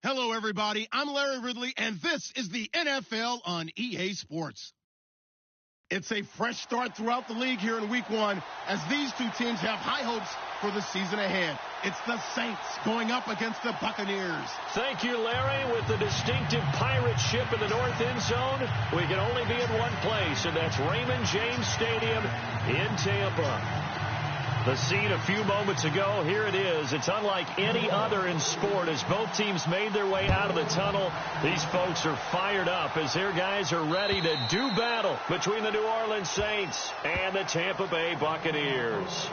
Hello, everybody. I'm Larry Ridley, and this is the NFL on EA Sports. It's a fresh start throughout the league here in Week 1 as these two teams have high hopes for the season ahead. It's the Saints going up against the Buccaneers. Thank you, Larry. With the distinctive pirate ship in the north end zone, we can only be in one place, and that's Raymond James Stadium in Tampa. The scene a few moments ago, here it is. It's unlike any other in sport as both teams made their way out of the tunnel. These folks are fired up as their guys are ready to do battle between the New Orleans Saints and the Tampa Bay Buccaneers.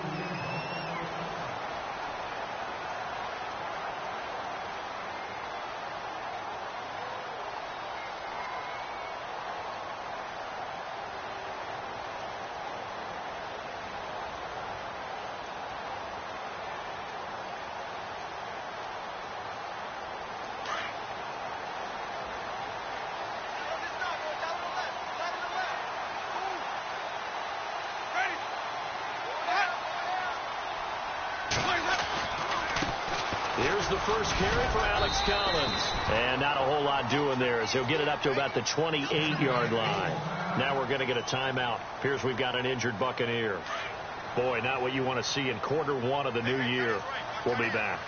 Here's the first carry for Alex Collins. And not a whole lot doing there as he'll get it up to about the 28-yard line. Now we're going to get a timeout. Appears we've got an injured Buccaneer. Boy, not what you want to see in quarter one of the new year. We'll be back.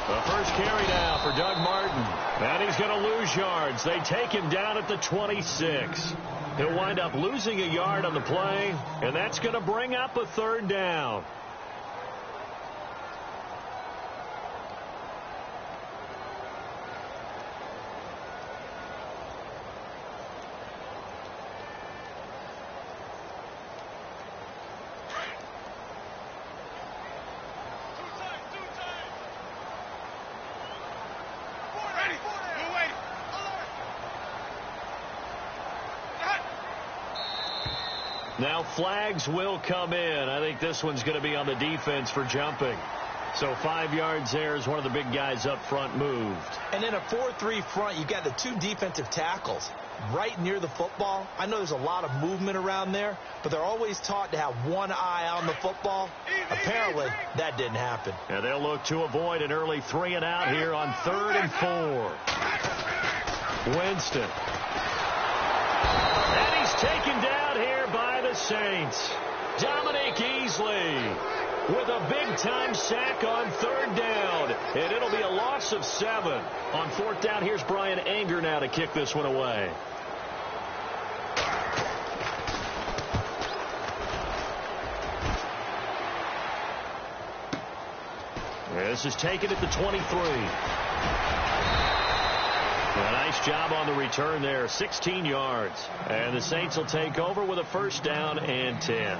The first carry now for Doug Martin. And he's going to lose yards. They take him down at the 26. He'll wind up losing a yard on the play, and that's going to bring up a third down. Now flags will come in. I think this one's going to be on the defense for jumping. So 5 yards there as one of the big guys up front moved. And in a 4-3 front, you got the two defensive tackles right near the football. I know there's a lot of movement around there, but they're always taught to have one eye on the football. Apparently, that didn't happen. And they'll look to avoid an early 3 and out here on 3rd and 4. Winston. And he's taken down here by the Saints. Dominique Easley with a big-time sack on 3rd down. And it'll be a loss of 7. On 4th down, here's Brian Anger now to kick this one away. This is taken at the 23. A nice job on the return there, 16 yards. And the Saints will take over with a 1st down and 10.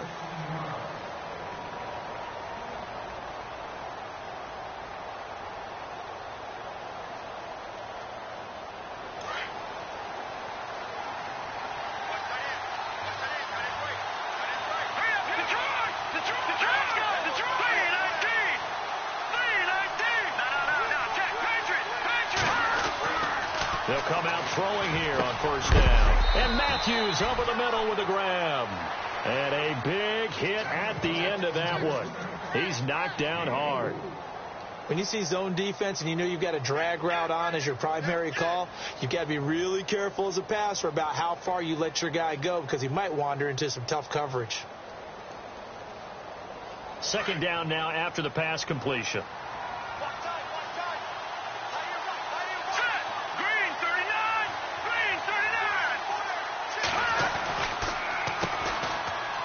They'll come out throwing here on 1st down. And Matthews over the middle with a grab. And a big hit at the end of that one. He's knocked down hard. When you see zone defense and you know you've got a drag route on as your primary call, you've got to be really careful as a passer about how far you let your guy go because he might wander into some tough coverage. 2nd down now after the pass completion.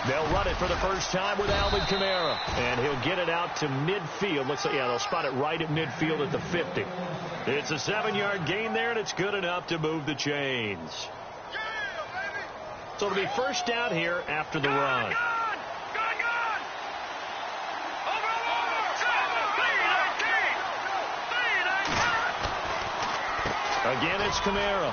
They'll run it for the first time with Alvin Kamara. And he'll get it out to midfield. Looks like, yeah, they'll spot it right at midfield at the 50. It's a 7-yard gain there, and it's good enough to move the chains. So it'll be 1st down here after the run. Again, it's Kamara.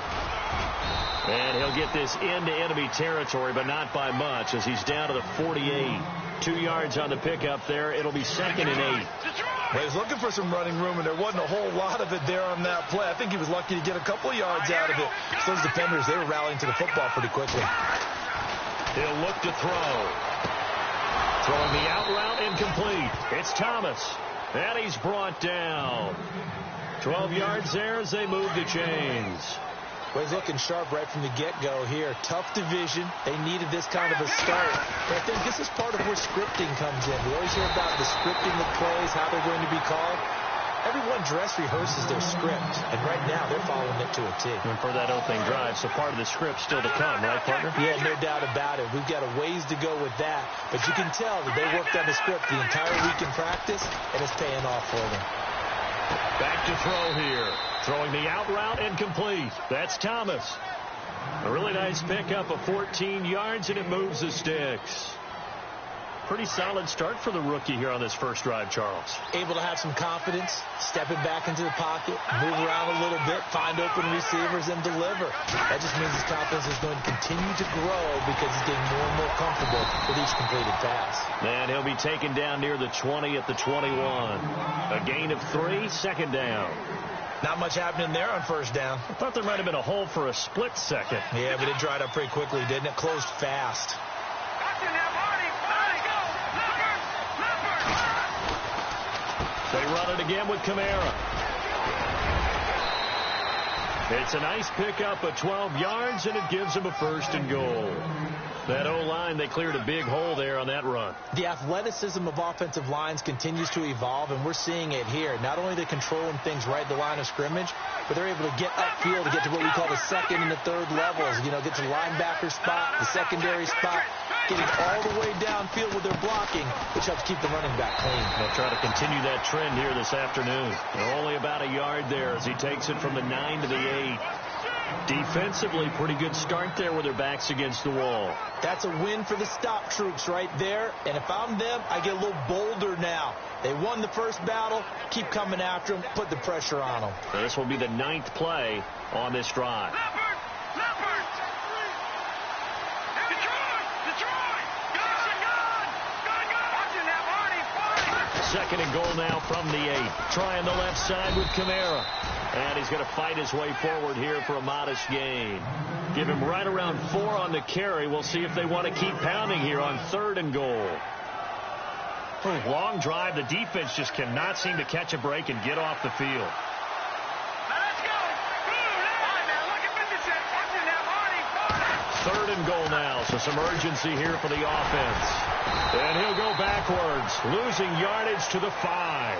And he'll get this into enemy territory, but not by much as he's down to the 48. 2 yards on the pickup there. It'll be 2nd and 8. Well, he's looking for some running room, and there wasn't a whole lot of it there on that play. I think he was lucky to get a couple of yards out of it. So those defenders, they were rallying to the football pretty quickly. He'll look to throw. Throwing the out route incomplete. It's Thomas. And he's brought down. 12 yards there as they move the chains. Well, he's looking sharp right from the get-go here. Tough division. They needed this kind of a start. But I think this is part of where scripting comes in. We always hear about the scripting of plays, how they're going to be called. Everyone dress rehearses their script, and right now they're following it to a T. And for that opening drive, so part of the script still to come, right, partner? Yeah, no doubt about it. We've got a ways to go with that, but you can tell that they worked on the script the entire week in practice, and it's paying off for them. Back to throw here. Throwing the out route incomplete. That's Thomas. A really nice pickup of 14 yards, and it moves the sticks. Pretty solid start for the rookie here on this first drive, Charles. Able to have some confidence, stepping back into the pocket, move around a little bit, find open receivers, and deliver. That just means his confidence is going to continue to grow because he's getting more and more comfortable with each completed pass. And he'll be taken down near the 20 at the 21. A gain of 3, second down. Not much happening there on first down. I thought there might have been a hole for a split second. Yeah, but it dried up pretty quickly, didn't it? Closed fast. They run it again with Kamara. It's a nice pickup of 12 yards, and it gives them a first and goal. That O-line, they cleared a big hole there on that run. The athleticism of offensive lines continues to evolve, and we're seeing it here. Not only are they controlling things right at the line of scrimmage, but they're able to get upfield to get to what we call the second and the third levels. You know, get to the linebacker spot, the secondary spot, getting all the way downfield with their blocking, which helps keep the running back clean. They'll try to continue that trend here this afternoon. Only about a yard there as he takes it from the 9 to the 8. Defensively, pretty good start there with their backs against the wall. That's a win for the stop troops right there. And if I'm them, I get a little bolder now. They won the first battle. Keep coming after them. Put the pressure on them. Now, this will be the 9th play on this drive. Second and goal now from the 8. Trying the left side with Kamara. And he's going to fight his way forward here for a modest gain. Give him right around 4 on the carry. We'll see if they want to keep pounding here on 3rd and goal. Long drive. The defense just cannot seem to catch a break and get off the field. Third and goal now, so some urgency here for the offense. And he'll go backwards, losing yardage to the 5.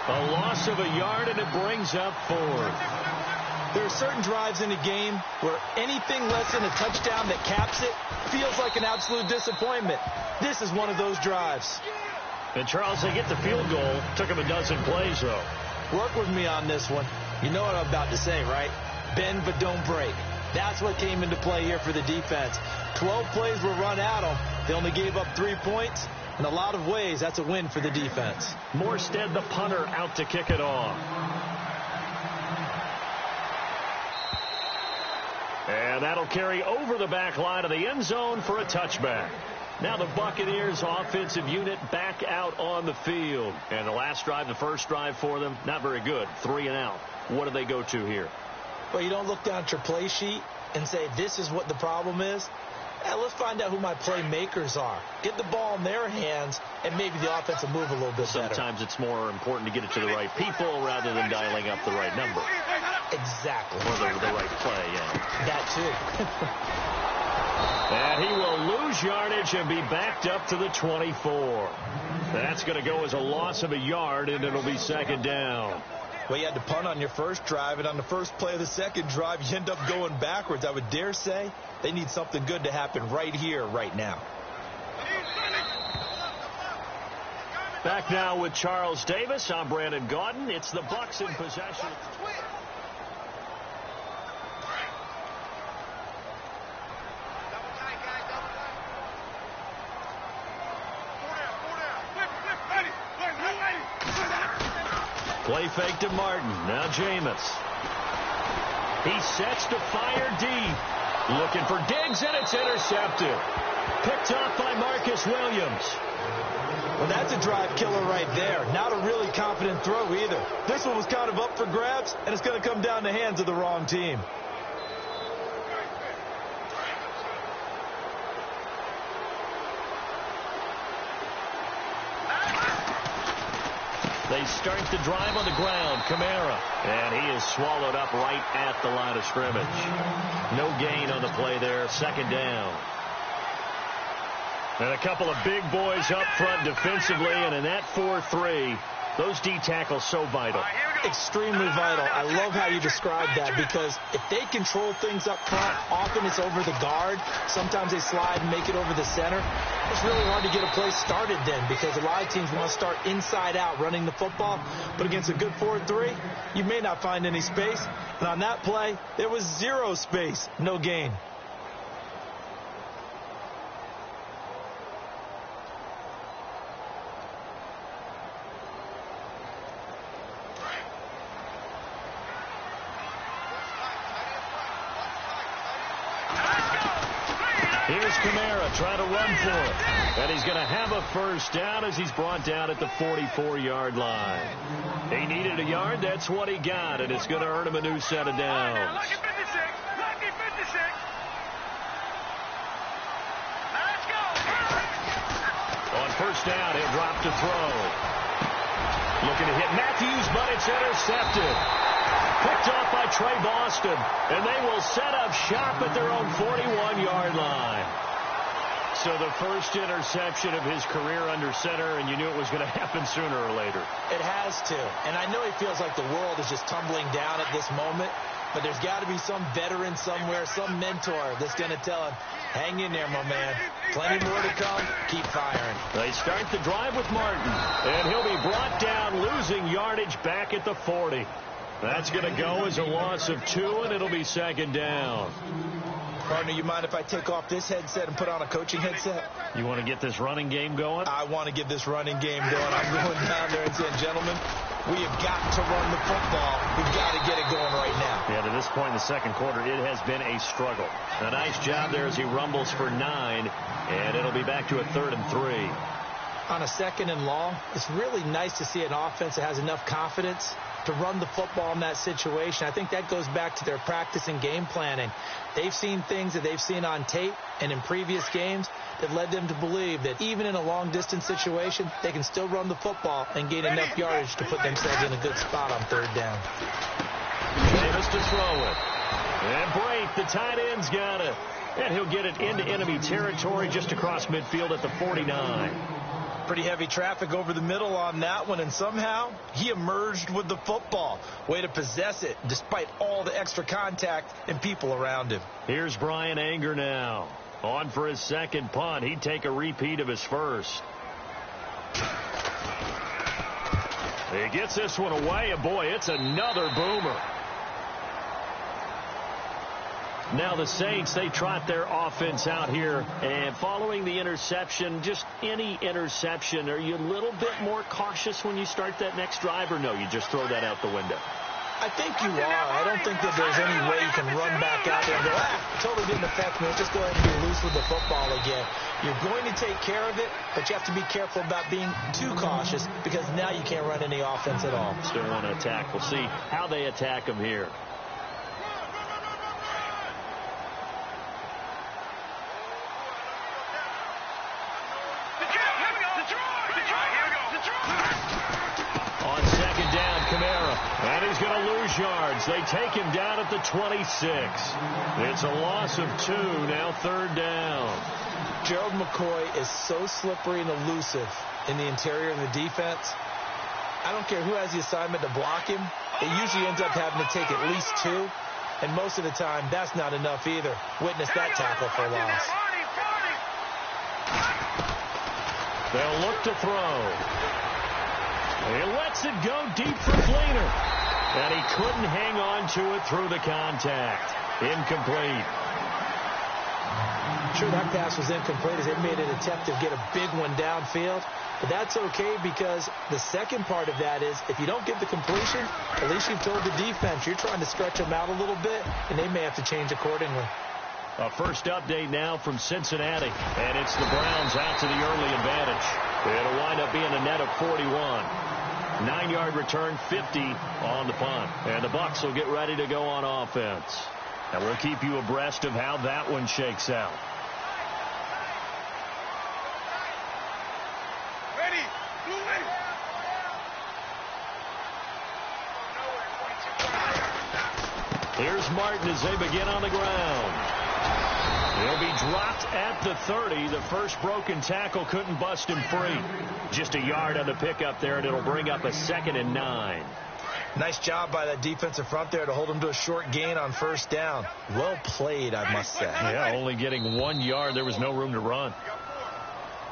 A loss of a yard, and it brings up 4th. There are certain drives in a game where anything less than a touchdown that caps it feels like an absolute disappointment. This is one of those drives. And, Charles, they get the field goal. Took them a dozen plays, though. Work with me on this one. You know what I'm about to say, right? Bend but don't break. That's what came into play here for the defense. 12 plays were run at them. They only gave up 3 points. In a lot of ways, that's a win for the defense. Morstead, the punter, out to kick it off. And that'll carry over the back line of the end zone for a touchback. Now the Buccaneers offensive unit back out on the field. And the last drive, the first drive for them, not very good. 3 and out. What do they go to here? Well, you don't look down at your play sheet and say, this is what the problem is. Let's find out who my playmakers are. Get the ball in their hands, and maybe the offense will move a little bit better. Sometimes it's more important to get it to the right people rather than dialing up the right number. Exactly. Or the right play, yeah. That too. And he will lose yardage and be backed up to the 24. That's going to go as a loss of a yard, and it'll be second down. Well, you had to punt on your first drive, and on the first play of the second drive, you end up going backwards. I would dare say they need something good to happen right here, right now. Back now with Charles Davis. I'm Brandon Gaudin. It's the Bucs in possession. Play fake to Martin. Now Jameis. He sets to fire deep. Looking for Diggs, and it's intercepted. Picked off by Marcus Williams. Well, that's a drive killer right there. Not a really confident throw either. This one was kind of up for grabs, and it's going to come down the hands of the wrong team. They start the drive on the ground. Kamara. And he is swallowed up right at the line of scrimmage. No gain on the play there. Second down. And a couple of big boys up front defensively. And in that 4-3, those D tackles so vital. Extremely vital. I love how you described that, because if they control things up front, often it's over the guard. Sometimes they slide and make it over the center. It's really hard to get a play started then, because a lot of teams want to start inside out running the football. But against a good 4-3, you may not find any space. And on that play, there was zero space. No gain. Here's Kamara trying to run for it. And he's going to have a first down as he's brought down at the 44-yard line. He needed a yard. That's what he got. And it's going to earn him a new set of downs. On first down, he'll drop to throw. Looking to hit Matthews, but it's intercepted. Picked off by Trey Boston, and they will set up shop at their own 41-yard line. So the first interception of his career under center, and you knew it was going to happen sooner or later. It has to. And I know he feels like the world is just tumbling down at this moment, but there's got to be some veteran somewhere, some mentor that's going to tell him, hang in there, my man. Plenty more to come. Keep firing. They start the drive with Martin, and he'll be brought down, losing yardage back at the 40. That's going to go as a loss of 2, and it'll be second down. Partner, you mind if I take off this headset and put on a coaching headset? You want to get this running game going? I want to get this running game going. I'm going down there and saying, gentlemen, we have got to run the football. We've got to get it going right now. Yeah, to this point in the second quarter, it has been a struggle. A nice job there as he rumbles for 9, and it'll be back to a 3rd and 3. On a 2nd and long, it's really nice to see an offense that has enough confidence to run the football in that situation. I think that goes back to their practice and game planning. They've seen things that they've seen on tape and in previous games that led them to believe that even in a long-distance situation, they can still run the football and gain enough yardage to put themselves in a good spot on 3rd down. Davis to throw it. And Brate, the tight end's got it. And he'll get it into enemy territory just across midfield at the 49. Pretty heavy traffic over the middle on that one, and somehow he emerged with the football. Way to possess it despite all the extra contact and people around him. Here's Brian Anger now. On for his second punt. He'd take a repeat of his first. He gets this one away, and boy, it's another boomer. Now the Saints, they trot their offense out here, and following the interception, just any interception, are you a little bit more cautious when you start that next drive, or no, you just throw that out the window? I think you are. I don't think that there's any way you can run back out there and go, totally didn't affect me. Let's just go ahead and be loose with the football again. You're going to take care of it, but you have to be careful about being too cautious, because now you can't run any offense at all. Still want to attack. We'll see how they attack him here. On second down, Kamara, and he's going to lose yards. They take him down at the 26. It's a loss of 2, now 3rd down. Gerald McCoy is so slippery and elusive in the interior of the defense. I don't care who has the assignment to block him. It usually ends up having to take at least 2, and most of the time, that's not enough either. Witness that tackle for loss. They'll look to throw. He lets it go deep for Fleener. And he couldn't hang on to it through the contact. Incomplete. Sure, that pass was incomplete as they made an attempt to get a big one downfield. But that's okay, because the second part of that is if you don't get the completion, at least you've told the defense you're trying to stretch them out a little bit, and they may have to change accordingly. A first update now from Cincinnati, and it's the Browns out to the early advantage. It'll wind up being a net of 41. 9-yard return, 50 on the punt. And the Bucs will get ready to go on offense. And we'll keep you abreast of how that one shakes out. Martin as they begin on the ground. He'll be dropped at the 30. The first broken tackle couldn't bust him free. Just a yard on the pickup there, and it'll bring up a 2nd and 9. Nice job by that defensive front there to hold him to a short gain on first down. Well played, I must say. Yeah, only getting 1 yard. There was no room to run.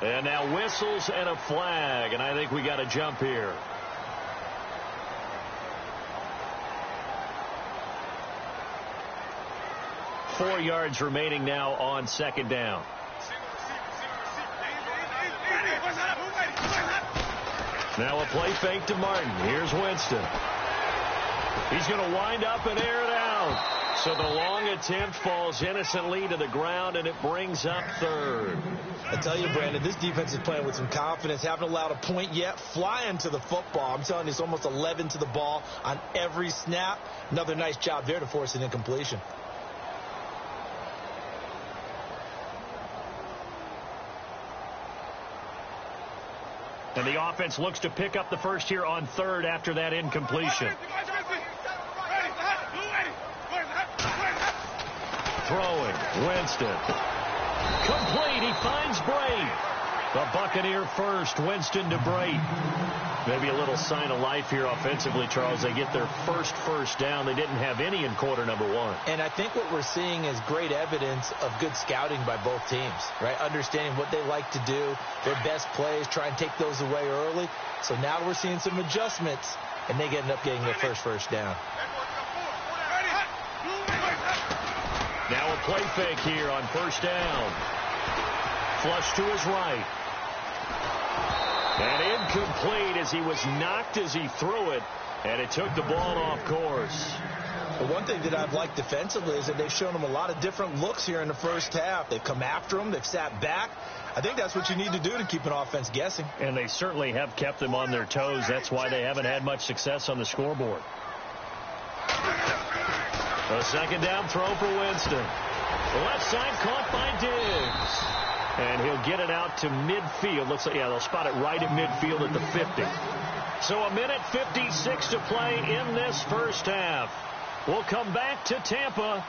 And now whistles and a flag, and I think we got a jump here. Four yards remaining now on 2nd down. Now a play fake to Martin. Here's Winston. He's going to wind up and air it out. So the long attempt falls innocently to the ground, and it brings up 3rd. I tell you, Brandon, this defense is playing with some confidence. Haven't allowed a point yet. Flying to the football. I'm telling you, it's almost 11 to the ball on every snap. Another nice job there to force an incompletion. And the offense looks to pick up the first here on 3rd after that incompletion. Throwing, Winston. Complete, he finds Bray. The Buccaneer first, Winston to Bray. Maybe a little sign of life here offensively, Charles. They get their first down. They didn't have any in quarter number 1. And I think what we're seeing is great evidence of good scouting by both teams, right? Understanding what they like to do, their best plays, try and take those away early. So now we're seeing some adjustments, and they end up getting their first down. Now a play fake here on 1st down. Flush to his right. And incomplete as he was knocked as he threw it, and it took the ball off course. Well, one thing that I've liked defensively is that they've shown him a lot of different looks here in the first half. They've come after him. They've sat back. I think that's what you need to do to keep an offense guessing. And they certainly have kept them on their toes. That's why they haven't had much success on the scoreboard. A 2nd down throw for Winston. The left side caught by Diggs. And he'll get it out to midfield. Looks like, yeah, they'll spot it right at midfield at the 50. So a minute 56 to play in this first half. We'll come back to Tampa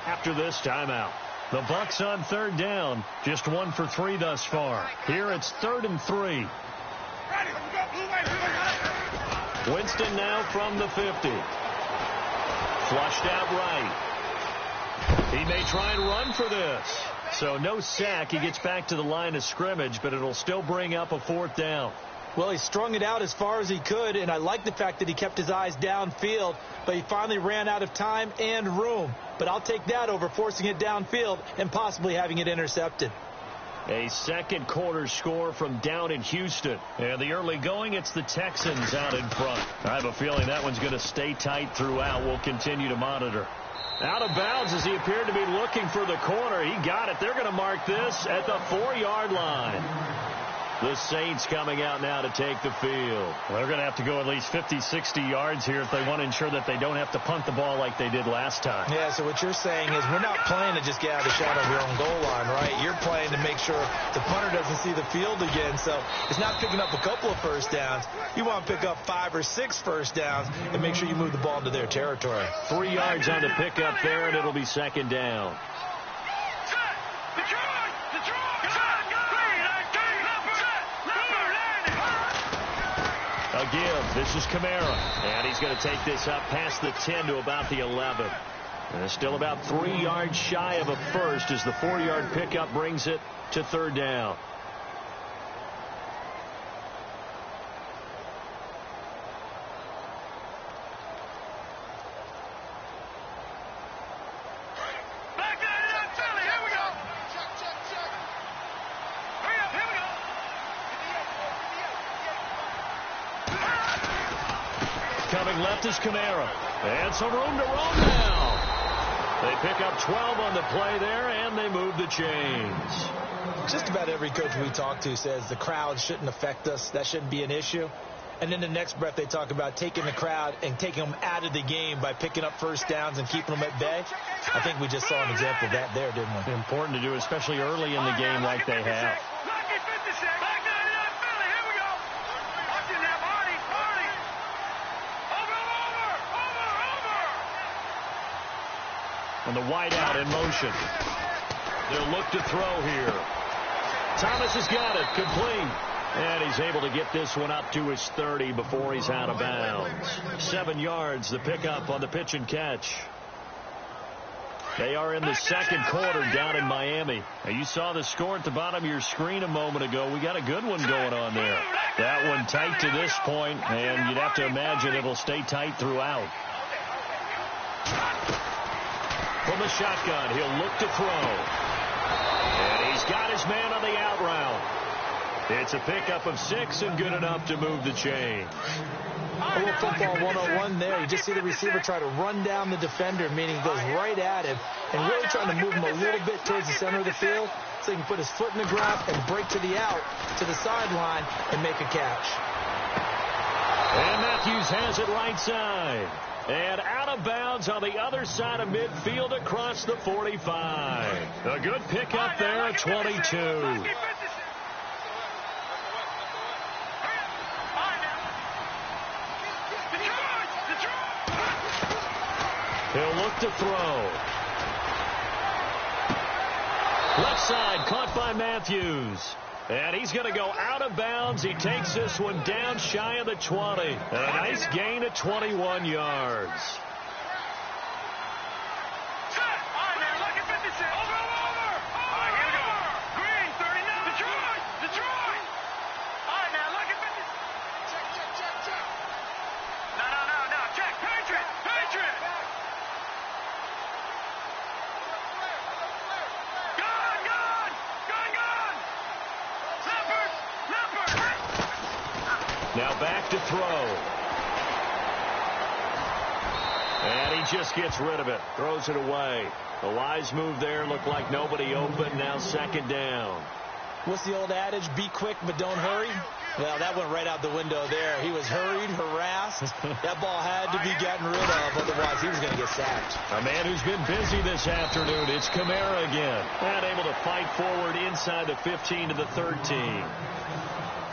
after this timeout. The Bucs on 3rd down. Just 1 for 3 thus far. Here it's 3rd and 3. Winston now from the 50. Flushed out right. He may try and run for this. So no sack. He gets back to the line of scrimmage, but it'll still bring up a 4th down. Well, he strung it out as far as he could, and I like the fact that he kept his eyes downfield, but he finally ran out of time and room. But I'll take that over forcing it downfield and possibly having it intercepted. A second quarter score from down in Houston. And the early going, it's the Texans out in front. I have a feeling that one's going to stay tight throughout. We'll continue to monitor. Out of bounds as he appeared to be looking for the corner. He got it. They're going to mark this at the 4-yard line. The Saints coming out now to take the field. Well, they're going to have to go at least 50, 60 yards here if they want to ensure that they don't have to punt the ball like they did last time. Yeah, so what you're saying is we're not playing to just get out of the shadow of your own goal line, right? You're playing to make sure the punter doesn't see the field again. So it's not picking up a couple of first downs. You want to pick up 5 or 6 first downs and make sure you move the ball into their territory. 3 yards on the pickup there, and it'll be 2nd down. Again, this is Kamara, and he's going to take this up past the 10 to about the 11. And still about 3 yards shy of a first as the 4-yard pickup brings it to 3rd down. Coming left is Kamara. And some room to roam now. They pick up 12 on the play there, and they move the chains. Just about every coach we talk to says the crowd shouldn't affect us. That shouldn't be an issue. And in the next breath, they talk about taking the crowd and taking them out of the game by picking up first downs and keeping them at bay. I think we just saw an example of that there, didn't we? Important to do, especially early in the game like they have. And the wide out in motion. They'll look to throw here. Thomas has got it. Complete. And he's able to get this one up to his 30 before he's out of bounds. 7 yards, the pickup on the pitch and catch. They are in the second quarter down in Miami. Now, you saw the score at the bottom of your screen a moment ago. We got a good one going on there. That one tight to this point, and you'd have to imagine it'll stay tight throughout. From the shotgun, he'll look to throw. And he's got his man on the out route. It's a pickup of 6 and good enough to move the chains. A little football 101 there. You just see the receiver try to run down the defender, meaning he goes right at him and really trying to move him a little bit towards the center of the field so he can put his foot in the ground and break to the out, to the sideline, and make a catch. And Matthews has it right side. And out of bounds on the other side of midfield across the 45. A good pickup there at 22. He'll look to throw. Left side, caught by Matthews. And he's going to go out of bounds. He takes this one down shy of the 20. And a nice gain of 21 yards. Now back to throw. And he just gets rid of it. Throws it away. The wise move there. Looked like nobody open. Now second down. What's the old adage? Be quick, but don't hurry. Well, that went right out the window there. He was hurried, harassed. That ball had to be gotten rid of. Otherwise, he was going to get sacked. A man who's been busy this afternoon. It's Kamara again. And able to fight forward inside the 15 to the 13.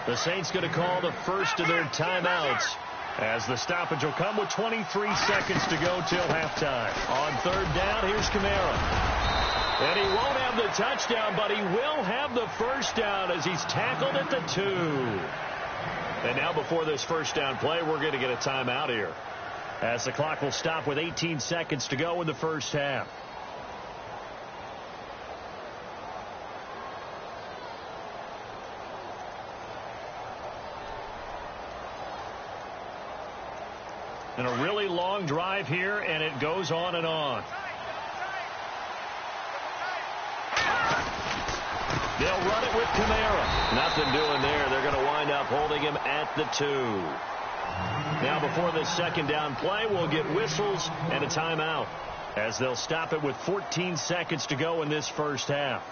The Saints going to call the first of their timeouts as the stoppage will come with 23 seconds to go till halftime. On third down, here's Kamara. And he won't have the touchdown, but he will have the first down as he's tackled at the 2. And now before this first down play, we're going to get a timeout here as the clock will stop with 18 seconds to go in the first half. And a really long drive here, and it goes on and on. They'll run it with Kamara. Nothing doing there. They're going to wind up holding him at the 2. Now before this second down play, we'll get whistles and a timeout as they'll stop it with 14 seconds to go in this first half.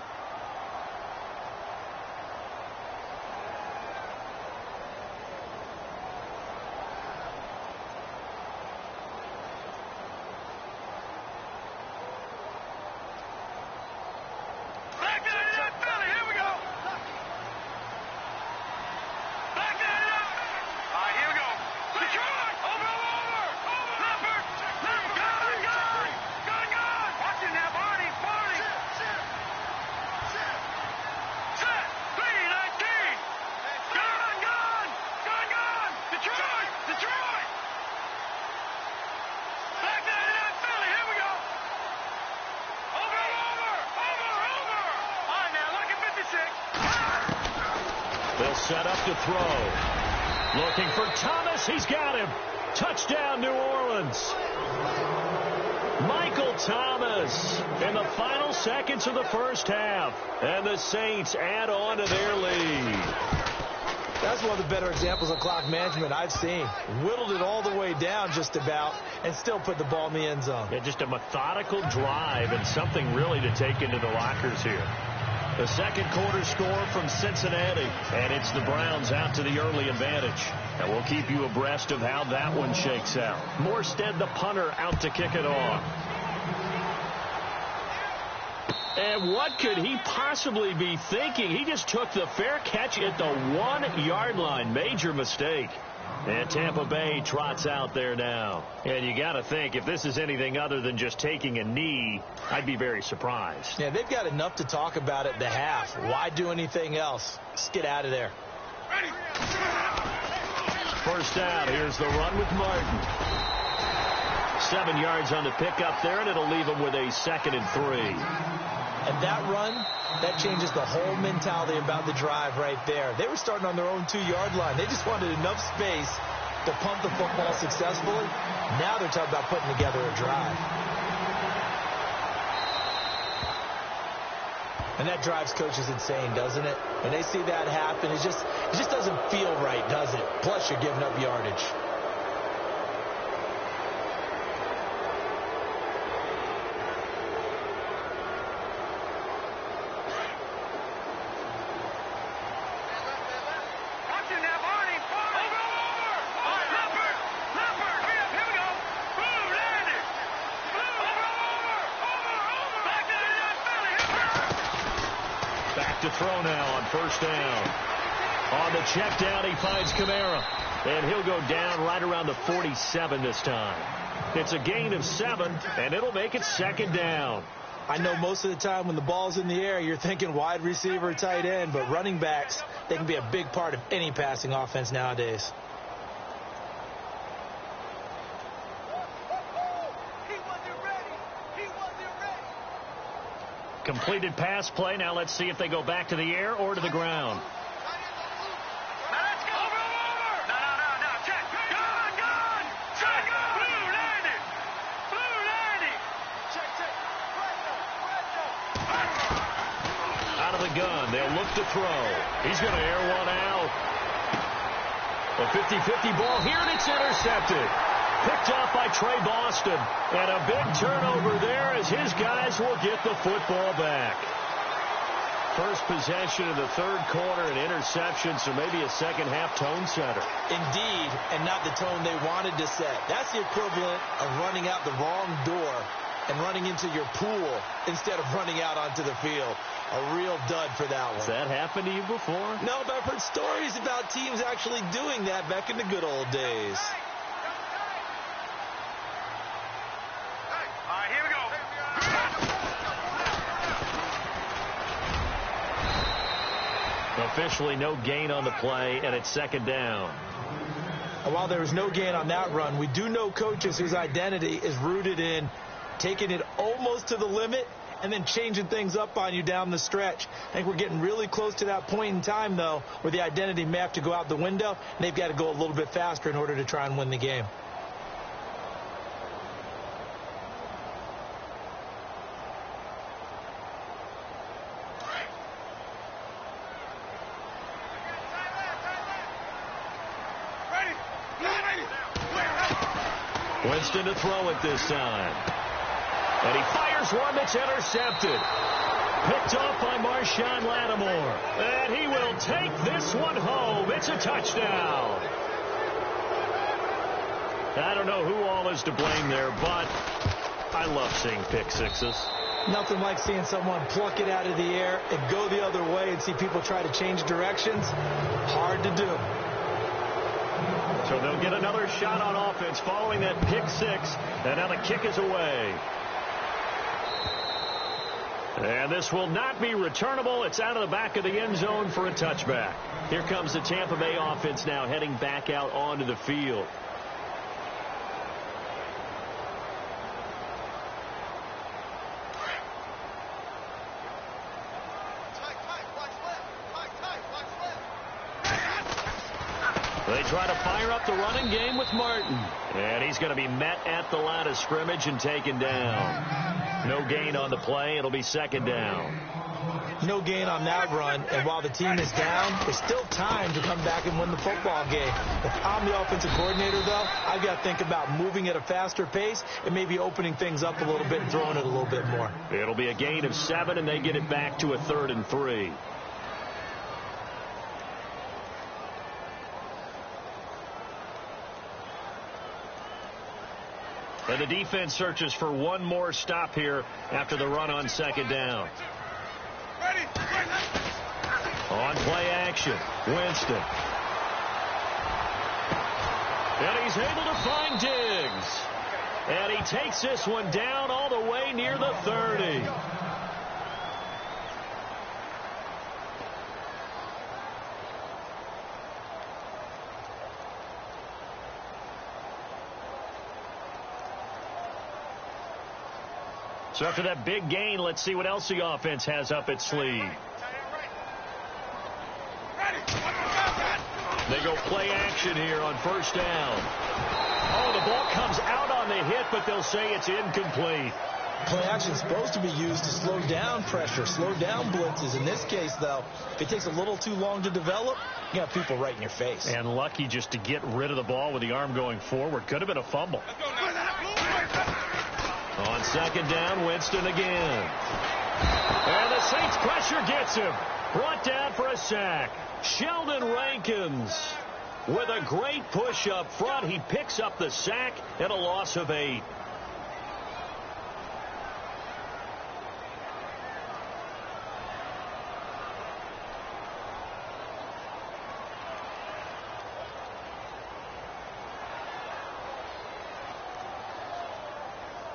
They'll set up to throw. Looking for Thomas. He's got him. Touchdown, New Orleans. Michael Thomas in the final seconds of the first half. And the Saints add on to their lead. That's one of the better examples of clock management I've seen. Whittled it all the way down just about and still put the ball in the end zone. Yeah, just a methodical drive and something really to take into the lockers here. The second quarter score from Cincinnati, and it's the Browns out to the early advantage. And we'll keep you abreast of how that one shakes out. Morstead, the punter, out to kick it off. And what could he possibly be thinking? He just took the fair catch at the 1-yard line. Major mistake. And Tampa Bay trots out there now. And you got to think, if this is anything other than just taking a knee, I'd be very surprised. Yeah, they've got enough to talk about at the half. Why do anything else? Just get out of there. First down, here's the run with Martin. 7 yards on the pickup there, and it'll leave him with a 2nd and 3. And that run, that changes the whole mentality about the drive right there. They were starting on their own 2-yard line. They just wanted enough space to pump the football successfully. Now they're talking about putting together a drive. And that drives coaches insane, doesn't it? When they see that happen, it just doesn't feel right, does it? Plus, you're giving up yardage. To throw now on first down. On the check down, he finds Kamara. And he'll go down right around the 47 this time. It's a gain of 7, and it'll make it 2nd down. I know most of the time when the ball's in the air, you're thinking wide receiver, tight end, but running backs, they can be a big part of any passing offense nowadays. Completed pass play. Now let's see if they go back to the air or to the ground. Out of the gun. They'll look to throw. He's going to air one out. A 50-50 ball here, and it's intercepted. Picked off by Trey Boston. And a big turnover there as his guys will get the football back. First possession of the third quarter, an interception, so maybe a second-half tone setter. Indeed, and not the tone they wanted to set. That's the equivalent of running out the wrong door and running into your pool instead of running out onto the field. A real dud for that one. Has that happened to you before? No, but I've heard stories about teams actually doing that back in the good old days. Officially no gain on the play, and it's 2nd down. And while there was no gain on that run, we do know coaches whose identity is rooted in taking it almost to the limit and then changing things up on you down the stretch. I think we're getting really close to that point in time, though, where the identity may have to go out the window, and they've got to go a little bit faster in order to try and win the game. Winston to throw it this time. And he fires one that's intercepted. Picked off by Marshawn Lattimore. And he will take this one home. It's a touchdown. I don't know who all is to blame there, but I love seeing pick sixes. Nothing like seeing someone pluck it out of the air and go the other way and see people try to change directions. Hard to do. So they'll get another shot on offense following that pick six. And now the kick is away. And this will not be returnable. It's out of the back of the end zone for a touchback. Here comes the Tampa Bay offense now heading back out onto the field. They try to fire up the running game with Martin. And he's going to be met at the line of scrimmage and taken down. No gain on the play. It'll be 2nd down. No gain on that run. And while the team is down, there's still time to come back and win the football game. If I'm the offensive coordinator, though, I've got to think about moving at a faster pace and maybe opening things up a little bit and throwing it a little bit more. It'll be a gain of 7, and they get it back to a 3rd and 3. And the defense searches for one more stop here after the run on 2nd down. On play action, Winston. And he's able to find Diggs. And he takes this one down all the way near the 30. So after that big gain, let's see what else the offense has up its sleeve. They go play action here on first down. Oh, the ball comes out on the hit, but they'll say it's incomplete. Play action is supposed to be used to slow down pressure, slow down blitzes. In this case, though, if it takes a little too long to develop, you got people right in your face. And lucky just to get rid of the ball with the arm going forward. Could have been a fumble. On second down, Winston again. And the Saints pressure gets him. Brought down for a sack. Sheldon Rankins with a great push up front. He picks up the sack and a loss of 8.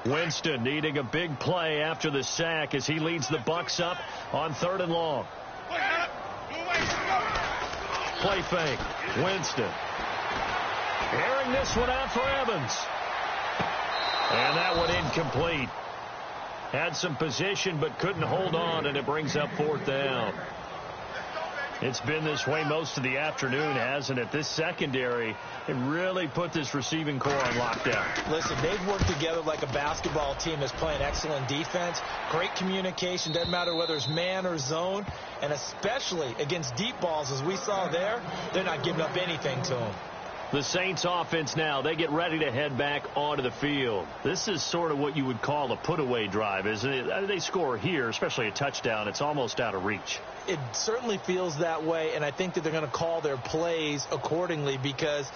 Winston needing a big play after the sack as he leads the Bucs up on 3rd and long. Play fake. Winston. Airing this one out for Evans. And that one incomplete. Had some position but couldn't hold on, and it brings up 4th down. It's been this way most of the afternoon, hasn't it? This secondary, it really put this receiving core on lockdown. Listen, they've worked together like a basketball team that's playing excellent defense. Great communication. Doesn't matter whether it's man or zone. And especially against deep balls, as we saw there, they're not giving up anything to them. The Saints offense now, they get ready to head back onto the field. This is sort of what you would call a put-away drive, isn't it? They score here, especially a touchdown. It's almost out of reach. It certainly feels that way, and I think that they're going to call their plays accordingly, because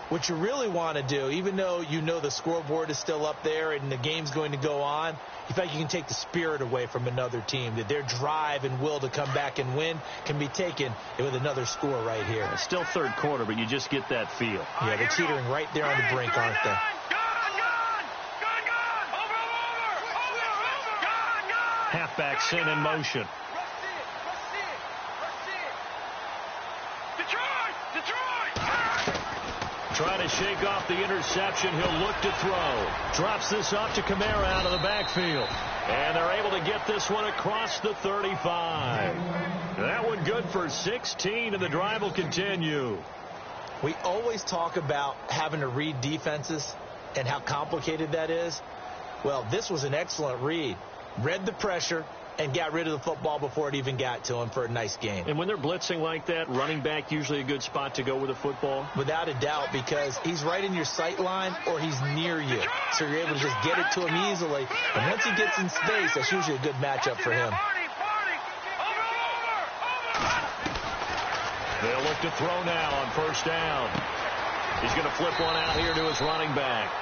what you really want to do, even though you know the scoreboard is still up there and the game's going to go on, in fact, you can take the spirit away from another team, that their drive and will to come back and win can be taken with another score right here. It's still 3rd quarter, but you just get that feel. Yeah, they're teetering right there on the brink, aren't they? Halfback sent in motion. Trying to shake off the interception. He'll look to throw. Drops this off to Kamara out of the backfield. And they're able to get this one across the 35. That one good for 16, and the drive will continue. We always talk about having to read defenses and how complicated that is. Well, this was an excellent read. Read the pressure and got rid of the football before it even got to him for a nice gain. And when they're blitzing like that, running back usually a good spot to go with a football? Without a doubt, because he's right in your sight line or he's near you. So you're able to just get it to him easily. And once he gets in space, that's usually a good matchup for him. They'll look to throw now on first down. He's going to flip one out here to his running back.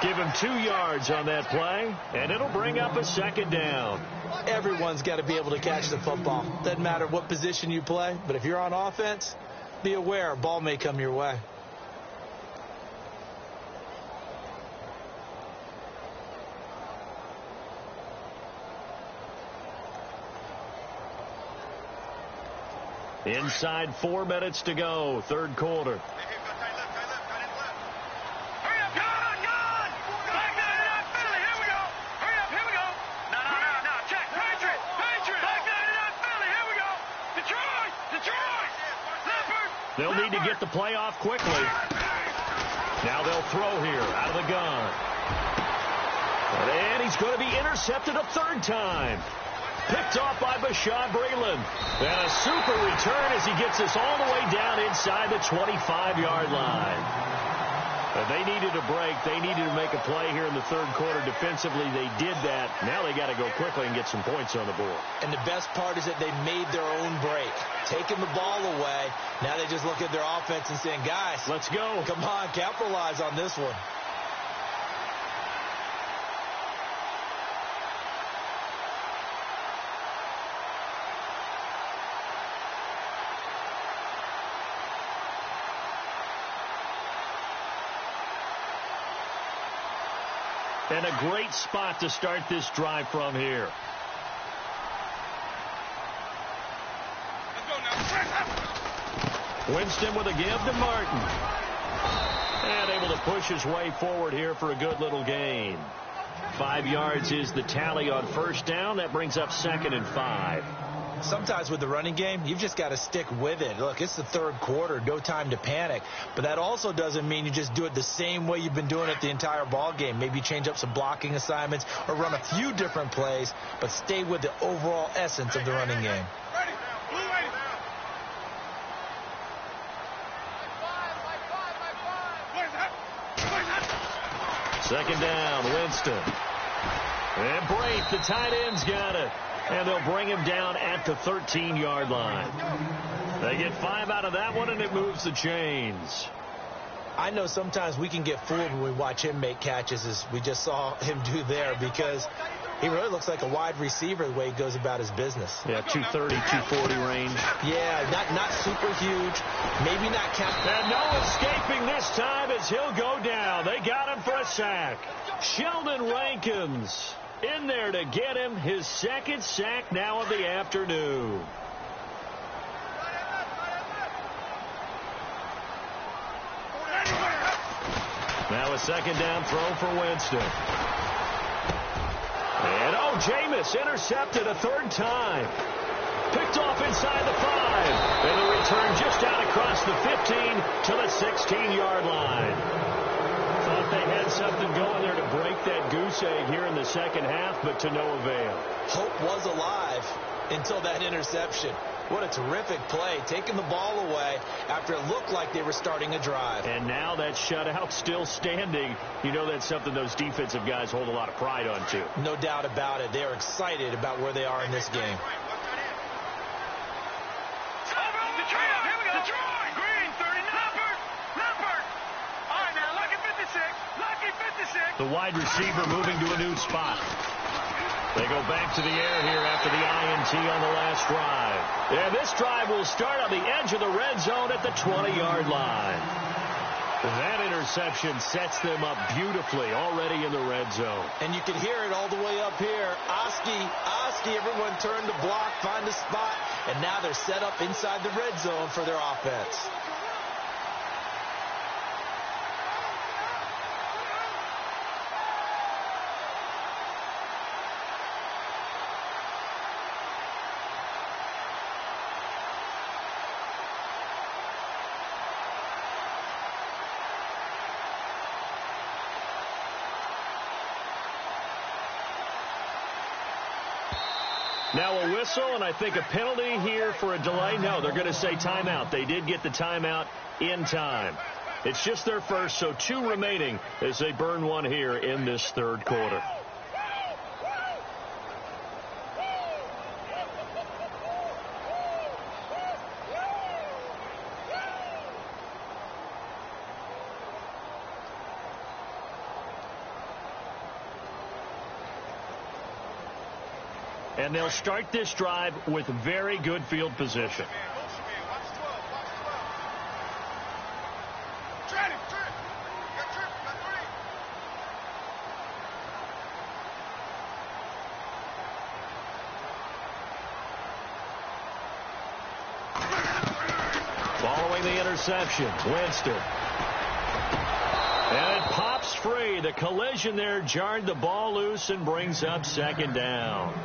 Give him 2 yards on that play, and it'll bring up a 2nd down. Everyone's got to be able to catch the football. Doesn't matter what position you play, but if you're on offense, be aware, ball may come your way. Inside 4 minutes to go, 3rd quarter. They'll need to get the play off quickly. Now they'll throw here out of the gun. And he's going to be intercepted a 3rd time. Picked off by Bashaud Breeland. And a super return as he gets this all the way down inside the 25-yard line. But they needed a break. They needed to make a play here in the 3rd quarter. Defensively, they did that. Now they got to go quickly and get some points on the board. And the best part is that they made their own break. Taking the ball away. Now they just look at their offense and saying, guys, let's go. Come on, capitalize on this one. And a great spot to start this drive from here. Winston with a give to Martin. And able to push his way forward here for a good little gain. 5 yards is the tally on first down. That brings up 2nd and 5. Sometimes with the running game, you've just got to stick with it. Look, it's the third quarter, no time to panic. But that also doesn't mean you just do it the same way you've been doing it the entire ball game. Maybe change up some blocking assignments or run a few different plays, but stay with the overall essence of the running game. Second down, Winston. And Braith, the tight end's got it. And they'll bring him down at the 13-yard line. They get 5 out of that one, and it moves the chains. I know sometimes we can get fooled when we watch him make catches, as we just saw him do there, because he really looks like a wide receiver the way he goes about his business. Yeah, 230, 240 range. Yeah, not super huge. Maybe not count. And no escaping this time as he'll go down. They got him for a sack. Sheldon Rankins in there to get him his 2nd sack now of the afternoon. Now a 2nd down throw for Winston. And Jameis intercepted a 3rd time. Picked off inside the 5. And the return just out across the 15 to the 16-yard line. Thought they had something going there to break that goose egg here in the second half, but to no avail. Hope was alive until that interception. What a terrific play, taking the ball away after it looked like they were starting a drive. And now that shutout still standing. You know that's something those defensive guys hold a lot of pride on, too. No doubt about it. They're excited about where they are in this game. The wide receiver moving to a new spot. They go back to the air here after the INT on the last drive. And this drive will start on the edge of the red zone at the 20-yard line. That interception sets them up beautifully already in the red zone. And you can hear it all the way up here. Oski, everyone turned to block, find a spot, and now they're set up inside the red zone for their offense. Now a whistle, and I think a penalty here for a delay. No, they're going to say timeout. They did get the timeout in time. It's just their first, so 2 remaining as they burn one here in this third quarter. And they'll start this drive with very good field position. Following the interception, Winston. And it pops free. The collision there jarred the ball loose and brings up 2nd down.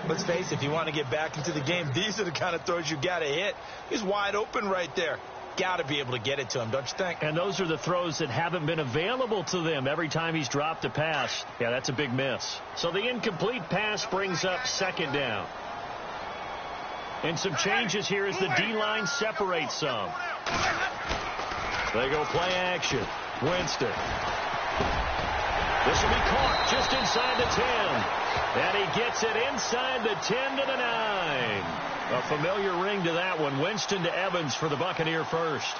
Let's face it, if you want to get back into the game, these are the kind of throws you got to hit. He's wide open right there. Got to be able to get it to him, don't you think? And those are the throws that haven't been available to them every time he's dropped a pass. Yeah, that's a big miss. So the incomplete pass brings up 2nd down. And some changes here as the D-line separates some. They go play action. Winston. This will be caught just inside the 10. And he gets it inside the 10 to the 9. A familiar ring to that one. Winston to Evans for the Buccaneer first.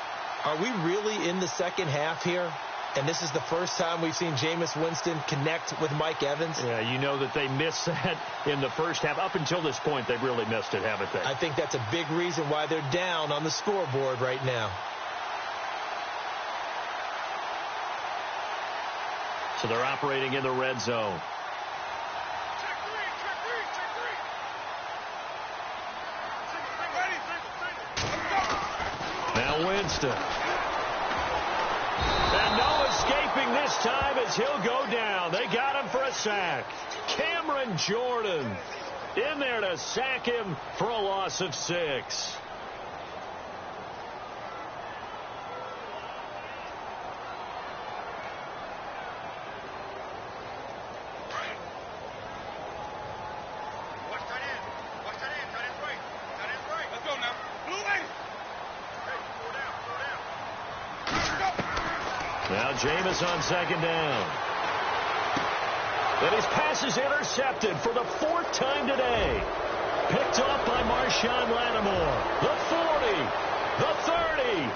Are we really in the second half here? And this is the first time we've seen Jameis Winston connect with Mike Evans? Yeah, you know that they missed that in the first half. Up until this point, they've really missed it, haven't they? I think that's a big reason why they're down on the scoreboard right now. So they're operating in the red zone. Now Winston. And no escaping this time as he'll go down. They got him for a sack. Cameron Jordan in there to sack him for a loss of 6. Now Jameis on second down. And his pass is intercepted for the 4th time today. Picked off by Marshawn Lattimore. The 40, the 30,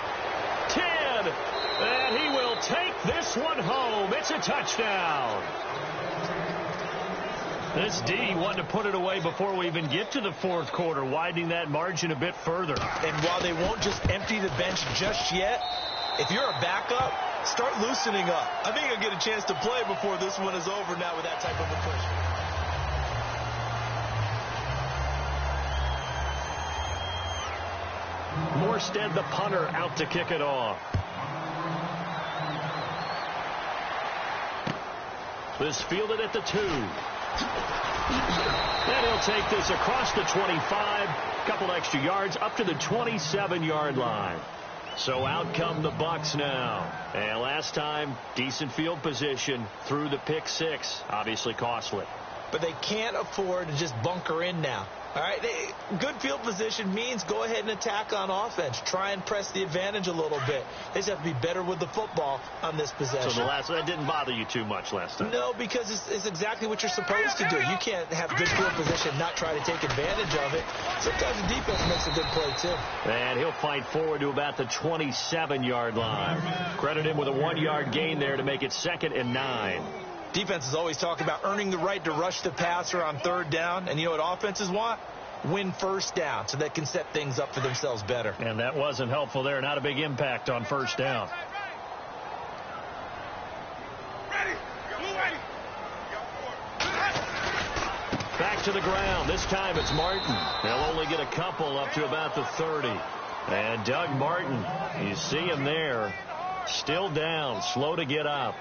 10, and he will take this one home. It's a touchdown. This D wanted to put it away before we even get to the 4th quarter, widening that margin a bit further. And while they won't just empty the bench just yet, if you're a backup, start loosening up. I think you'll get a chance to play before this one is over now with that type of a push. Morstead, the punter, out to kick it off. This fielded at the 2. And he'll take this across the 25. Couple extra yards up to the 27-yard line. So out come the Bucs now. And last time, decent field position through the pick 6. Obviously costly. But they can't afford to just bunker in now. All right, good field position means go ahead and attack on offense. Try and press the advantage a little bit. They just have to be better with the football on this possession. So that didn't bother you too much last time? No, because it's exactly what you're supposed to do. You can't have good field position and not try to take advantage of it. Sometimes the defense makes a good play, too. And he'll fight forward to about the 27-yard line. Credit him with a 1-yard gain there to make it 2nd and 9. Defenses always talk about earning the right to rush the passer on 3rd down. And you know what offenses want? Win 1st down so they can set things up for themselves better. And that wasn't helpful there. Not a big impact on 1st down. Back to the ground. This time it's Martin. They'll only get a couple up to about the 30. And Doug Martin, you see him there. Still down. Slow to get up.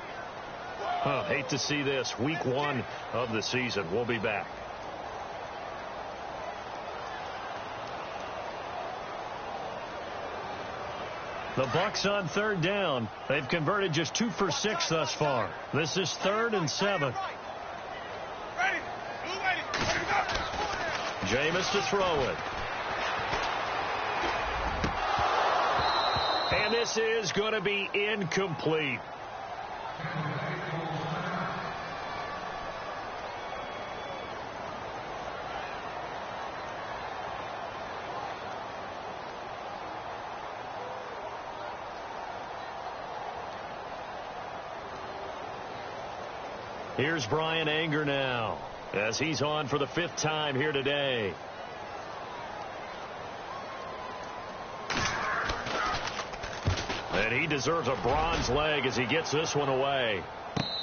Hate to see this. Week 1 of the season. We'll be back. The Bucs on 3rd down. They've converted just 2 for 6 thus far. This is 3rd and 7. Jameis to throw it. And this is going to be incomplete. Here's Brian Anger now as he's on for the 5th time here today. And he deserves a bronze leg as he gets this one away.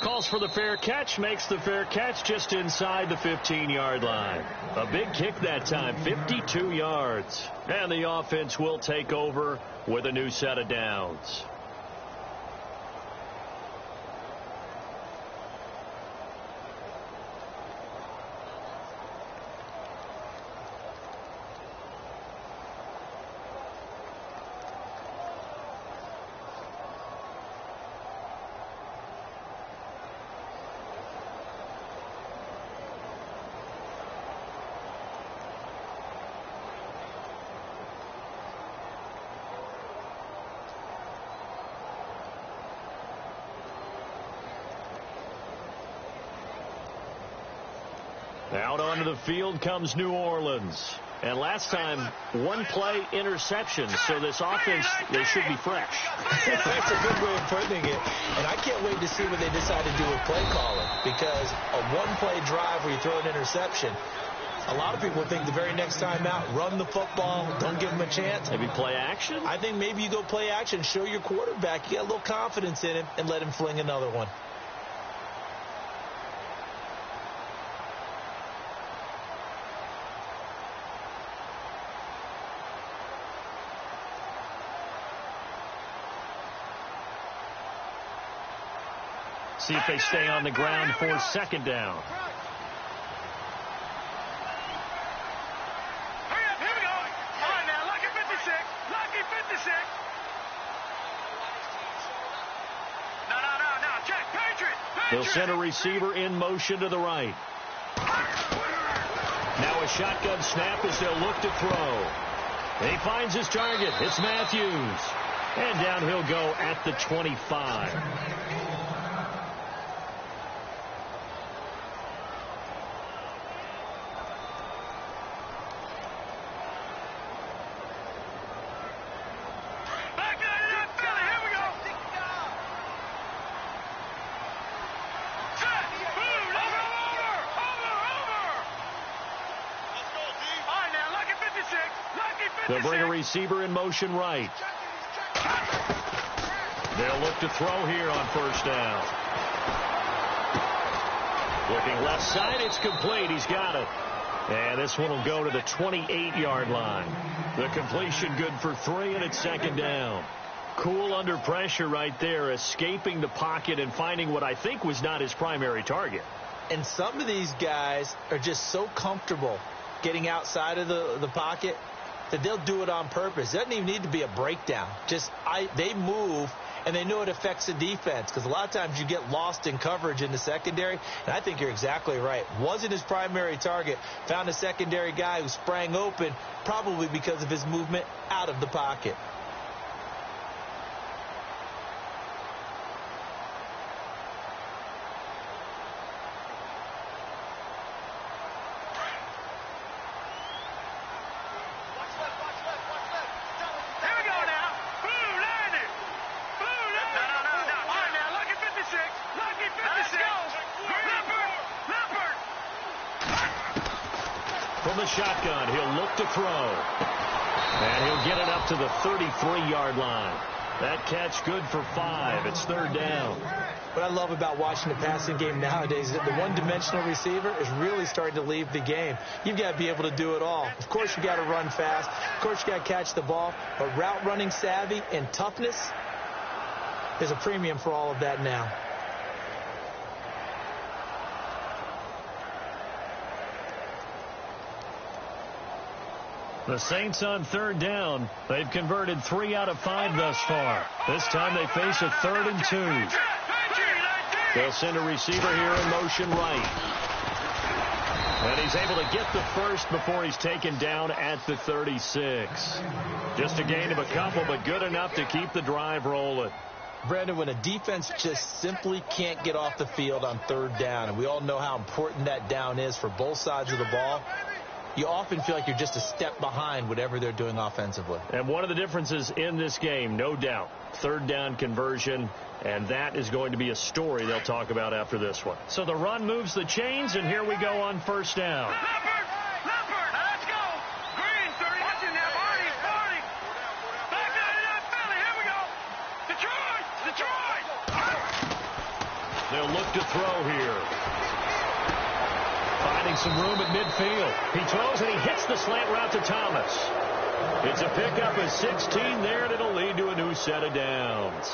Calls for the fair catch, makes the fair catch just inside the 15-yard line. A big kick that time, 52 yards. And the offense will take over with a new set of downs. Out onto the field comes New Orleans. And last time, 1-play interception. So this offense, they should be fresh. That's a good way of putting it. And I can't wait to see what they decide to do with play calling. Because a 1-play drive where you throw an interception, a lot of people think the very next time out, run the football, don't give them a chance. Maybe play action? I think maybe you go play action, show your quarterback, you got a little confidence in him, and let him fling another one. see if they stay on the ground for second down. Here we go. All right, now, lucky 56. Lucky 56. No. Check. Patriot. They'll send a receiver in motion to the right. Now a shotgun snap as they'll look to throw. He finds his target. It's Matthews. And down he'll go at the 25. They'll bring a receiver in motion right. They'll look to throw here on first down. Looking left side, it's complete. He's got it. And this one will go to the 28-yard line. The completion good for 3, and it's second down. Cool under pressure right there, escaping the pocket and finding what I think was not his primary target. And some of these guys are just so comfortable getting outside of the pocket that they'll do it on purpose. It doesn't even need to be a breakdown. They move, and they know it affects the defense, because a lot of times you get lost in coverage in the secondary, and I think you're exactly right. Wasn't his primary target. Found a secondary guy who sprang open, probably because of his movement out of the pocket. Shotgun. He'll look to throw. And he'll get it up to the 33-yard line. That catch good for 5. It's third down. What I love about watching the passing game nowadays is that the one-dimensional receiver is really starting to leave the game. You've got to be able to do it all. Of course, you got to run fast. Of course, you got to catch the ball. But route running savvy and toughness, there's a premium for all of that now. The Saints on third down. They've converted 3 out of 5 thus far. This time they face a 3rd and 2. They'll send a receiver here in motion right. And he's able to get the first before he's taken down at the 36. Just a gain of a couple, but good enough to keep the drive rolling. Brandon, when a defense just simply can't get off the field on third down, and we all know how important that down is for both sides of the ball, you often feel like you're just a step behind whatever they're doing offensively. And one of the differences in this game, no doubt, third down conversion, and that is going to be a story they'll talk about after this one. So the run moves the chains, and here we go on first down. Leopard, let's go. Green, 30. Watching that, Marty. Back up, Philly, here we go. Detroit. They'll look to throw here. Finding some room at midfield. He throws and he hits the slant route to Thomas. It's a pickup of 16 there, and it'll lead to a new set of downs.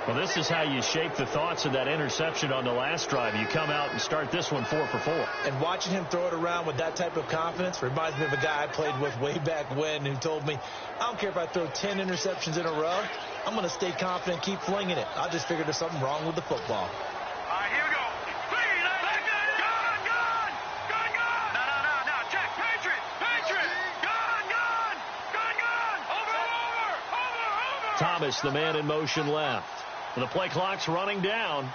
Well, this is how you shape the thoughts of that interception on the last drive. You come out and start this one 4 for 4. And watching him throw it around with that type of confidence reminds me of a guy I played with way back when who told me, I don't care if I throw 10 interceptions in a row. I'm going to stay confident, keep flinging it. I just figured there's something wrong with the football. All right, here we go. Thomas, the man in motion left. The play clock's running down.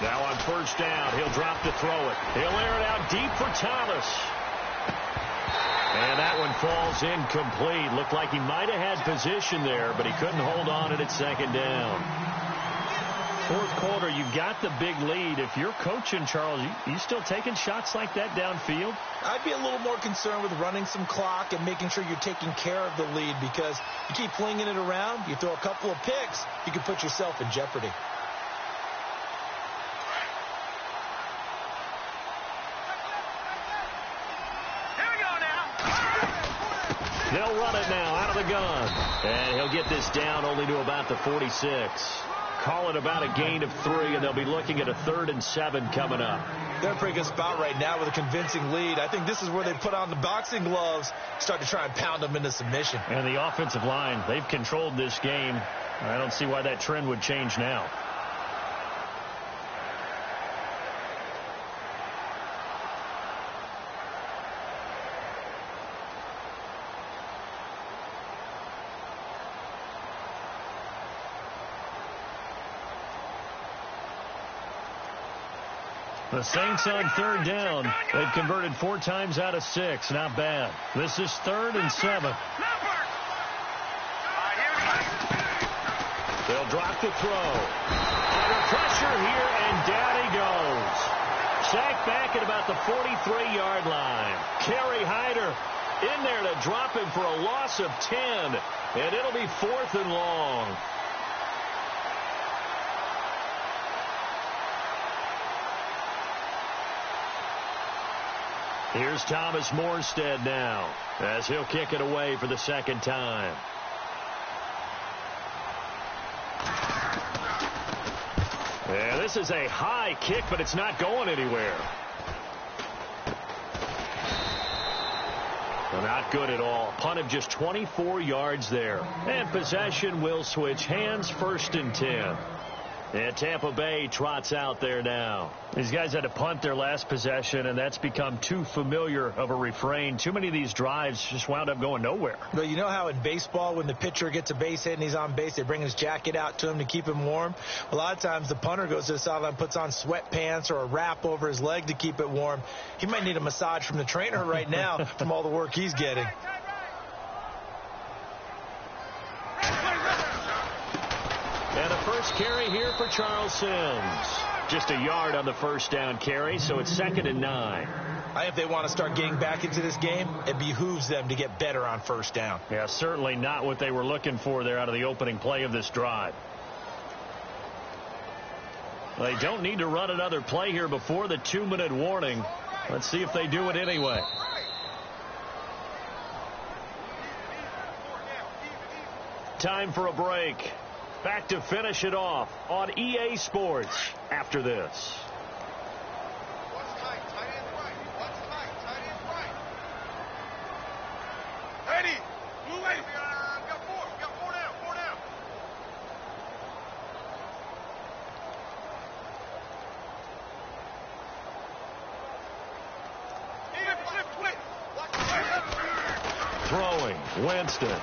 Now on first down, he'll drop to throw it. He'll air it out deep for Thomas. And that one falls incomplete. Looked like he might have had position there, but he couldn't hold on at second down. Fourth quarter, you've got the big lead. If you're coaching, Charles, you still taking shots like that downfield? I'd be a little more concerned with running some clock and making sure you're taking care of the lead, because you keep flinging it around, you throw a couple of picks, you can put yourself in jeopardy. Here we go now. They'll run it now out of the gun. And he'll get this down only to about the 46. call it about a gain of 3, and they'll be looking at a 3rd and 7 coming up. They're in a pretty good spot right now with a convincing lead. I think this is where they put on the boxing gloves, start to try and pound them into submission. And the offensive line, they've controlled this game. I don't see why that trend would change now. The Saints on 3rd down. They've converted 4 times out of 6. Not bad. This is 3rd and 7. They'll drop the throw. Under pressure here, and down he goes. Sacked back at about the 43-yard line. Kerry Hyder in there to drop him for a loss of 10. And it'll be 4th and long. Here's Thomas Morstead now as he'll kick it away for the 2nd time. Yeah, this is a high kick, but it's not going anywhere. Well, not good at all. Punt of just 24 yards there. And possession will switch hands, 1st and 10. And Tampa Bay trots out there now. These guys had to punt their last possession, and that's become too familiar of a refrain. Too many of these drives just wound up going nowhere. Well, you know how in baseball, when the pitcher gets a base hit and he's on base, they bring his jacket out to him to keep him warm? A lot of times the punter goes to the sideline, puts on sweatpants or a wrap over his leg to keep it warm. He might need a massage from the trainer right now from all the work he's getting. And a first carry here for Charles Sims. Just a yard on the 1st down carry, so it's 2nd and 9. I think if they want to start getting back into this game, it behooves them to get better on 1st down. Yeah, certainly not what they were looking for there out of the opening play of this drive. They don't need to run another play here before the 2-minute warning. Let's see if they do it anyway. Time for a break. Back to finish it off on EA Sports after this. Ready. Blue wave. We got 4. We got 4 down. 4 down. Throwing, Winston.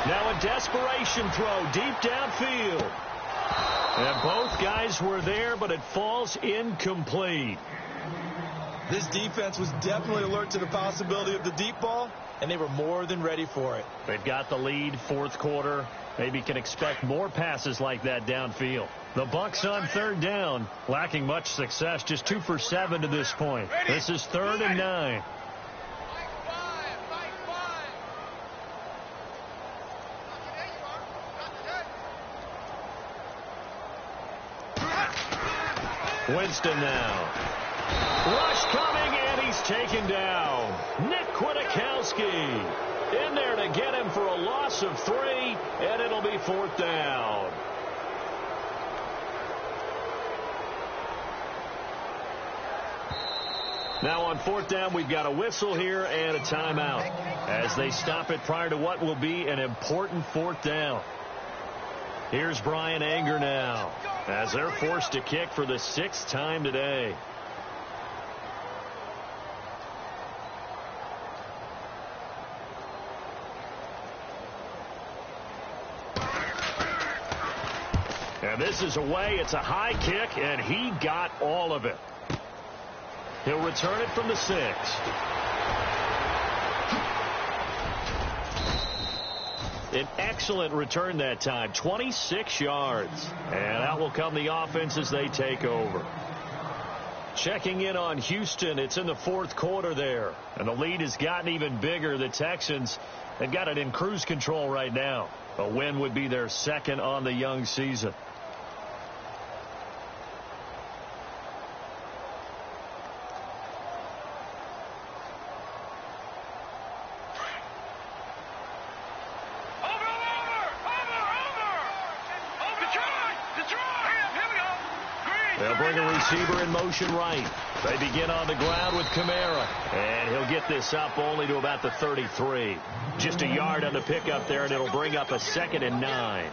Now a desperation throw deep downfield. And both guys were there, but it falls incomplete. This defense was definitely alert to the possibility of the deep ball, and they were more than ready for it. They've got the lead, 4th quarter. Maybe can expect more passes like that downfield. The Bucs on 3rd down, lacking much success, just 2 for 7 to this point. This is 3rd and 9. Winston now. Rush coming, and he's taken down. Nick Kwiatkowski in there to get him for a loss of 3, and it'll be 4th down. Now on 4th down, we've got a whistle here and a timeout as they stop it prior to what will be an important 4th down. Here's Brian Anger now as they're forced to kick for the 6th time today. And this is away. It's a high kick, and he got all of it. He'll return it from the 6. An excellent return that time, 26 yards. And out will come the offense as they take over. Checking in on Houston, it's in the 4th quarter there. And the lead has gotten even bigger. The Texans have got it in cruise control right now. A win would be their 2nd on the young season. They'll bring a receiver in motion right. They begin on the ground with Kamara. And he'll get this up only to about the 33. Just a yard on the pickup there, and it'll bring up a 2nd and 9.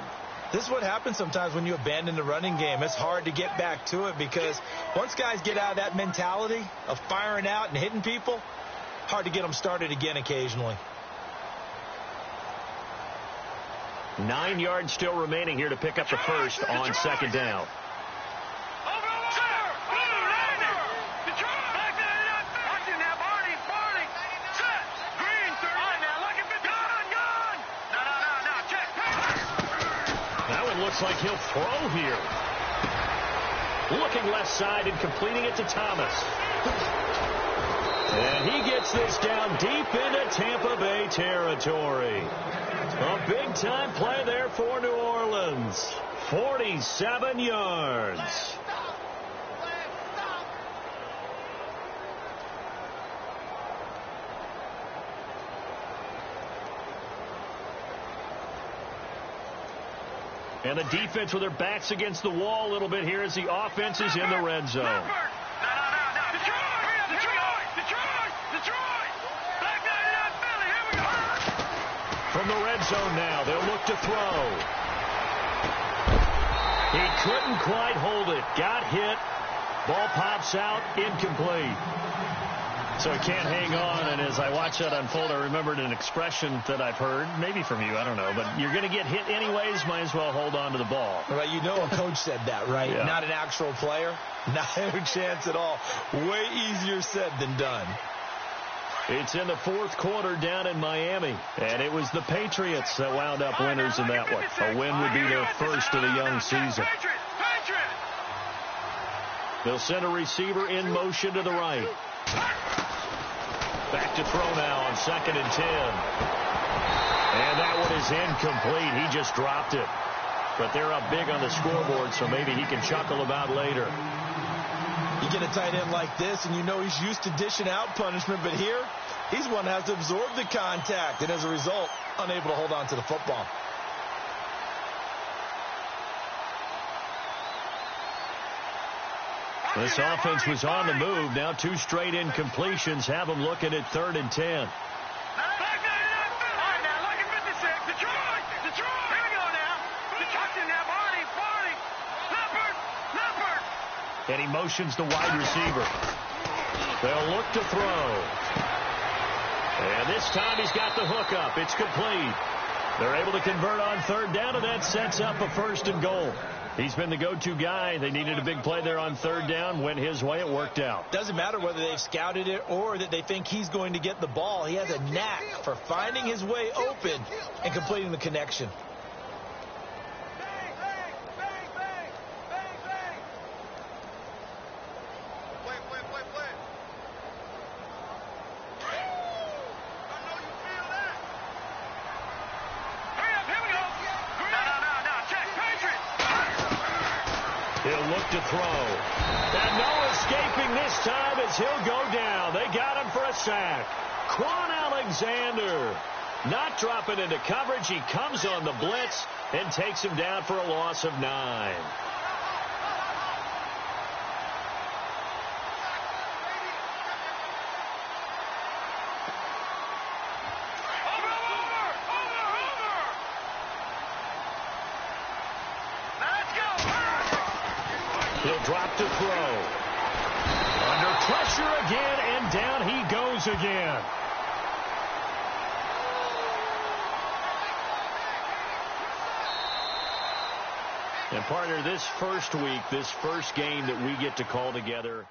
This is what happens sometimes when you abandon the running game. It's hard to get back to it because once guys get out of that mentality of firing out and hitting people, hard to get them started again occasionally. 9 yards still remaining here to pick up the first on 2nd down. Looks like he'll throw here. Looking left side and completing it to Thomas. And he gets this down deep into Tampa Bay territory. A big-time play there for New Orleans. 47 yards. And the defense with their backs against the wall a little bit here as the offense is in the red zone. From the red zone now, they'll look to throw. He couldn't quite hold it. Got hit. Ball pops out. Incomplete. So he can't hang on, and as I watch that unfold, I remembered an expression that I've heard, maybe from you, I don't know, but you're going to get hit anyways, might as well hold on to the ball. Right, you know a coach said that, right? Yeah. Not an actual player. Not a chance at all. Way easier said than done. It's in the 4th quarter down in Miami, and it was the Patriots that wound up winners in that one. A win would be their first of the young season. They'll send a receiver in motion to the right. Back to throw now on 2nd and 10. And that one is incomplete. He just dropped it. But they're up big on the scoreboard, so maybe he can chuckle about later. You get a tight end like this, and you know he's used to dishing out punishment, but here, he's one that has to absorb the contact, and as a result, unable to hold on to the football. This offense was on the move. Now 2 straight incompletions have them looking at 3rd and 10. And he motions the wide receiver. They'll look to throw. And this time he's got the hook up. It's complete. They're able to convert on 3rd down, and that sets up a 1st and goal. He's been the go-to guy. They needed a big play there on 3rd down. Went his way. It worked out. Doesn't matter whether they've scouted it or that they think he's going to get the ball. He has a knack for finding his way open and completing the connection. He'll look to throw. And no escaping this time as he'll go down. They got him for a sack. Quan Alexander not dropping into coverage. He comes on the blitz and takes him down for a loss of 9. He'll drop to throw. Under pressure again, and down he goes again. And partner, this first week, this first game that we get to call together,